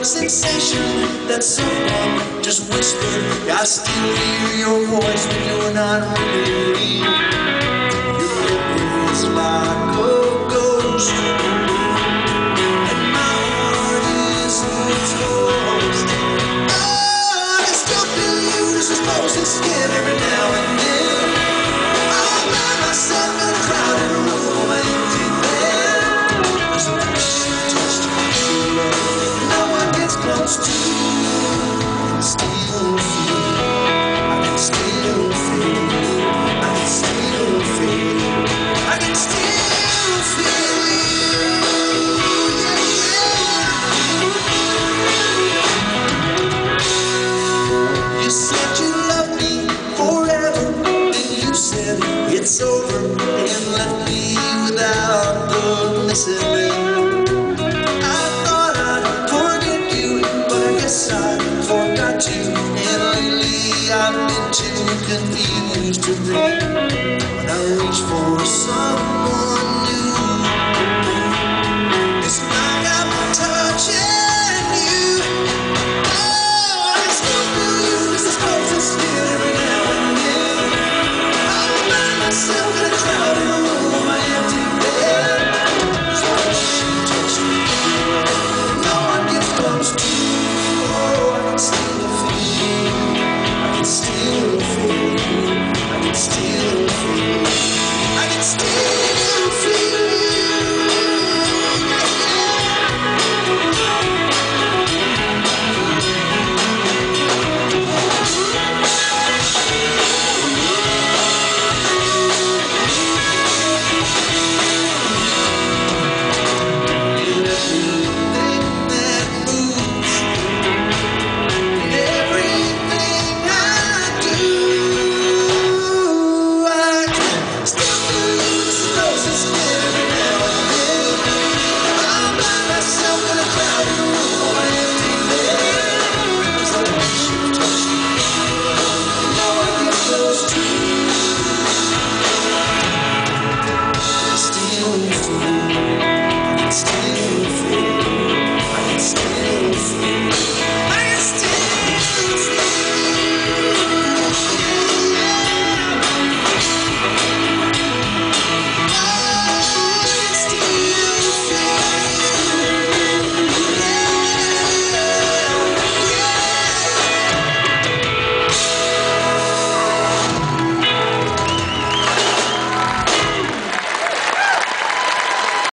sensation that someone just whispered. I still hear your voice when you're not ready. Your lip is like a ghost, and my heart is toast. Oh, I still feel you just as close and skin every now and then. I'm by myself in a crowded room, I empty bed. There's a pressure touch to feel love. No one gets close to you. I can still feel. I can still feel. I can still feel. I can still feel you. You said you loved me forever, then you said it's over and left me without the listening. I thought I'd forget you, but I guess I forgot you. And lately I've been too confused to think. When I reach for someone